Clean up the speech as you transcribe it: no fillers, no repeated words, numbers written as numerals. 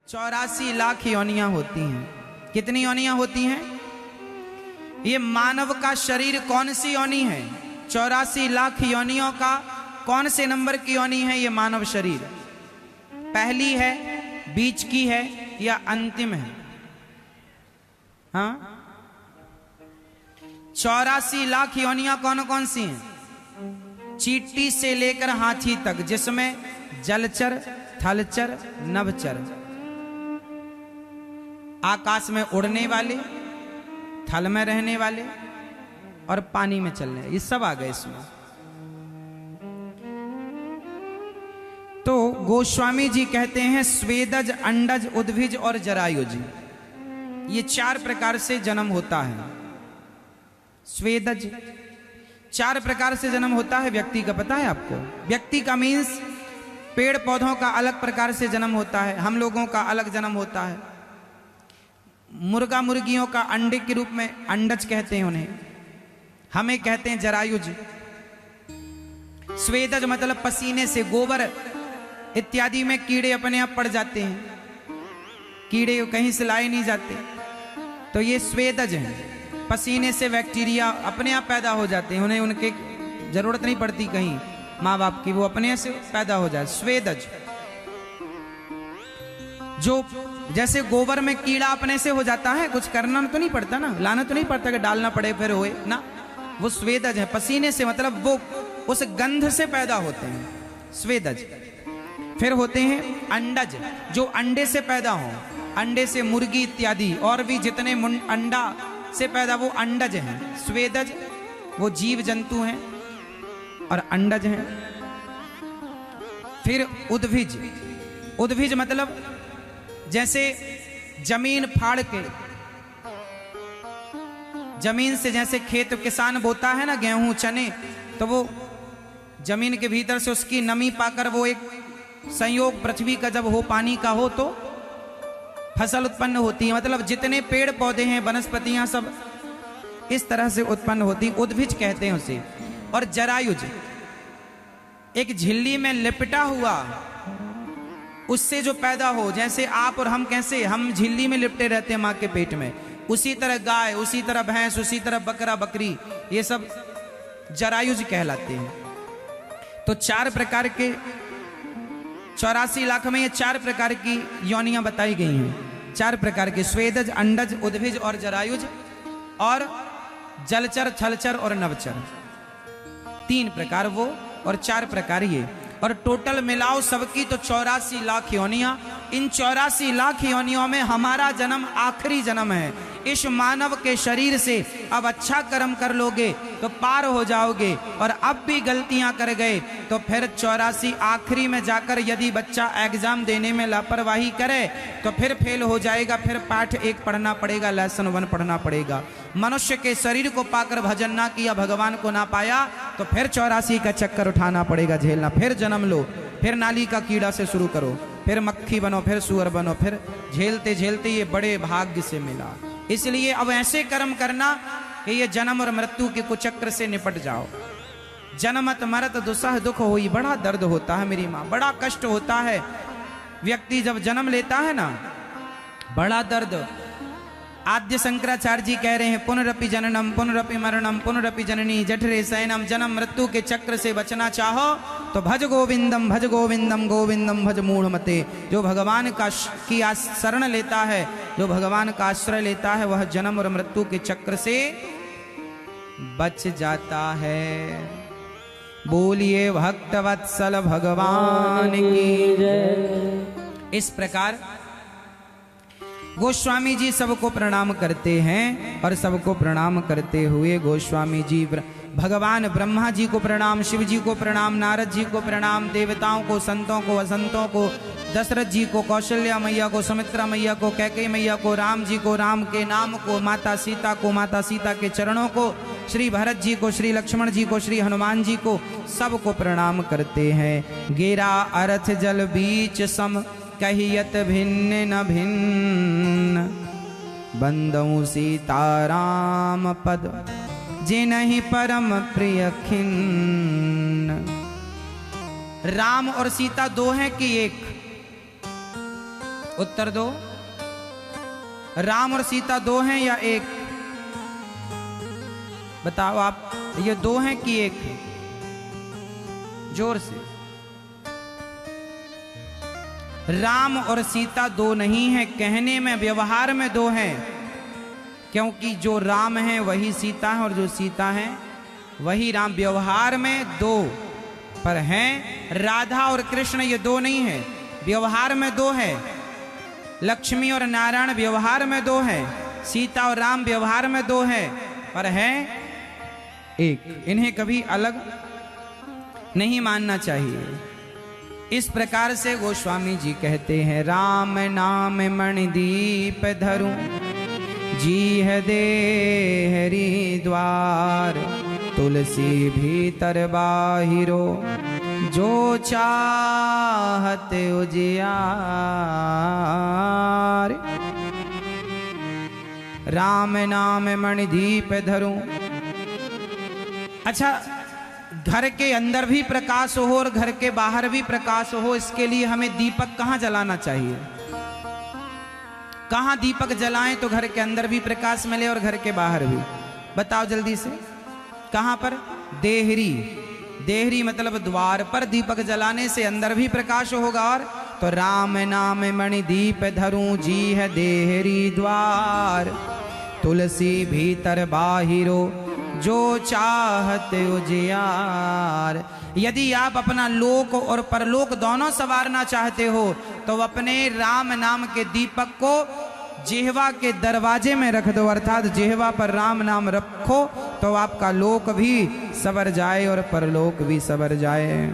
84 लाख योनियां होती हैं। कितनी योनियां होती हैं? ये मानव का शरीर कौन सी योनि है? 84 लाख योनियों का कौन से नंबर की योनि है ये मानव शरीर? पहली है, बीच की है या अंतिम है? हाँ, 84 लाख योनियां कौन कौन सी हैं? चींटी से लेकर हाथी तक, जिसमें जलचर, थलचर, नभचर, आकाश में उड़ने वाले, थल में रहने वाले और पानी में चलने, ये सब आ गए इसमें। तो गोस्वामी जी कहते हैं स्वेदज, अंडज, उद्भिज और जरायुज, ये 4 प्रकार से जन्म होता है। स्वेदज 4 प्रकार से जन्म होता है व्यक्ति का, पता है आपको? व्यक्ति का मीन्स पेड़ पौधों का अलग प्रकार से जन्म होता है, हम लोगों का अलग जन्म होता है। मुर्गा मुर्गियों का अंडे के रूप में अंडज कहते हैं उन्हें, हमें कहते हैं जरायुज। स्वेदज मतलब पसीने से, गोबर इत्यादि में कीड़े अपने आप पड़ जाते हैं, कीड़े कहीं से लाए नहीं जाते, तो ये स्वेदज हैं। पसीने से बैक्टीरिया अपने आप पैदा हो जाते हैं, उन्हें उनके जरूरत नहीं पड़ती कहीं माँ बाप की, वो अपने से पैदा हो जाए, स्वेदज। जो जैसे गोबर में कीड़ा अपने से हो जाता है, कुछ करना तो नहीं पड़ता ना, लाना तो नहीं पड़ता कि डालना पड़े फिर होए ना, वो स्वेदज है। पसीने से मतलब वो उस गंध से पैदा होते हैं, स्वेदज। फिर होते हैं अंडज, जो अंडे से पैदा हो, अंडे से मुर्गी इत्यादि और भी जितने अंडा से पैदा, वो अंडज हैं। स्वेदज वो जीव जंतु हैं और अंडज हैं। फिर उद्भिज, उद्भिज मतलब जैसे जमीन फाड़ के, जमीन से जैसे खेत किसान बोता है ना गेहूं चने, तो वो जमीन के भीतर से उसकी नमी पाकर वो एक संयोग पृथ्वी का जब हो, पानी का हो, तो फसल उत्पन्न होती है। मतलब जितने पेड़ पौधे हैं, वनस्पतियां सब इस तरह से उत्पन्न होती, उद्भिज कहते हैं उसे। और जरायुज एक झिल्ली में लिपटा हुआ, उससे जो पैदा हो, जैसे आप और हम कैसे हम झिल्ली में लिपटे रहते हैं माँ के पेट में, उसी तरह गाय, उसी तरह भैंस, उसी तरह बकरा बकरी, ये सब जरायुज कहलाते हैं। तो 4 प्रकार के 84 लाख में ये 4 प्रकार की योनियां बताई गई हैं। 4 प्रकार के, स्वेदज, अंडज, उद्भिज और जरायुज, और जलचर, थलचर और नभचर। 3 प्रकार वो और 4 प्रकार ये, और टोटल मिलाओ सबकी तो 84 लाख योनियां। इन 84 लाख योनियों में हमारा जन्म आखिरी जन्म है। इस मानव के शरीर से अब अच्छा कर्म कर लोगे तो पार हो जाओगे, और अब भी गलतियां कर गए तो फिर 84 आखिरी में जाकर यदि बच्चा एग्जाम देने में लापरवाही करे तो फिर फेल हो जाएगा, फिर पाठ 1 पढ़ना पड़ेगा, लेसन 1 पढ़ना पड़ेगा। मनुष्य के शरीर को पाकर भजन ना किया, भगवान को ना पाया, तो फिर 84 का चक्कर उठाना पड़ेगा, झेलना। फिर जन्म लो, फिर नाली का कीड़ा से शुरू करो, फिर मक्खी बनो, फिर सुअर बनो, फिर झेलते झेलते ये बड़े भाग्य से मिला। इसलिए अब ऐसे कर्म करना कि ये जन्म और मृत्यु के कुचक्र से निपट जाओ। जन्मत मरत दुसह दुख होई, बड़ा दर्द होता है मेरी माँ, बड़ा कष्ट होता है। व्यक्ति जब जन्म लेता है ना, बड़ा दर्द। आद्य शंकराचार्य जी कह रहे हैं, पुनरपि जननम पुनरपि मरणम पुनरपि जननी जठरे शयनम। जन्म मृत्यु के चक्र से बचना चाहो तो भज गोविंदम गोविंदम भज मूढ़मते। जो भगवान का की शरण लेता है, जो भगवान का आश्रय लेता है, वह जन्म और मृत्यु के चक्र से बच जाता है। बोलिए भक्तवत्सल भगवान की जय। इस प्रकार गोस्वामी जी सबको प्रणाम करते हैं, और सबको प्रणाम करते हुए गोस्वामी जी भगवान ब्रह्मा जी को प्रणाम, शिव जी को प्रणाम, नारद जी को प्रणाम, देवताओं को, संतों को, असंतों को, दशरथ जी को, कौशल्या मैया को, सुमित्रा मैया को, कैकेयी मैया को, राम जी को, राम के नाम को, माता सीता को, माता सीता के चरणों को, श्री भरत जी को, श्री लक्ष्मण जी को, श्री हनुमान जी को, सबको प्रणाम करते हैं। गेरा अर्थ जल बीच सम, कहियत भिन्न न भिन्न, बंदऊ सीताराम पद, जिनहि परम प्रिय खिन्न। राम और सीता 2 हैं कि 1? उत्तर दो। राम और सीता दो हैं या एक? बताओ आप, ये दो हैं कि एक? जोर से। राम और सीता दो नहीं है, कहने में व्यवहार में दो हैं, क्योंकि जो राम है वही सीता है और जो सीता है वही राम। व्यवहार में दो पर हैं, राधा और कृष्ण ये दो नहीं है, व्यवहार में दो है। लक्ष्मी और नारायण व्यवहार में दो है, सीता और राम व्यवहार में दो है, पर है एक। इन्हें कभी अलग नहीं मानना चाहिए। इस प्रकार से गोस्वामी जी कहते हैं, राम नाम मणिदीप धरूं, जी है देहरी द्वार, तुलसी भीतर बाहिरो, जो चाहत उजियार। राम नाम मणिदीप धरूं। अच्छा, घर के अंदर भी प्रकाश हो और घर के बाहर भी प्रकाश हो, इसके लिए हमें दीपक कहाँ जलाना चाहिए? कहाँ दीपक जलाएं तो घर के अंदर भी प्रकाश मिले और घर के बाहर भी? बताओ जल्दी से, कहाँ पर? देहरी। देहरी मतलब द्वार पर दीपक जलाने से अंदर भी प्रकाश होगा। और तो राम नाम मणि दीप धरूं, जी है देहरी द्वार, तुलसी भीतर बाहिरो, जो चाहत उजियार। यदि आप अपना लोक और परलोक दोनों संवारना चाहते हो तो अपने राम नाम के दीपक को जिह्वा के दरवाजे में रख दो, अर्थात जिह्वा पर राम नाम रखो, तो आपका लोक भी सवर जाए और परलोक भी सवर जाए।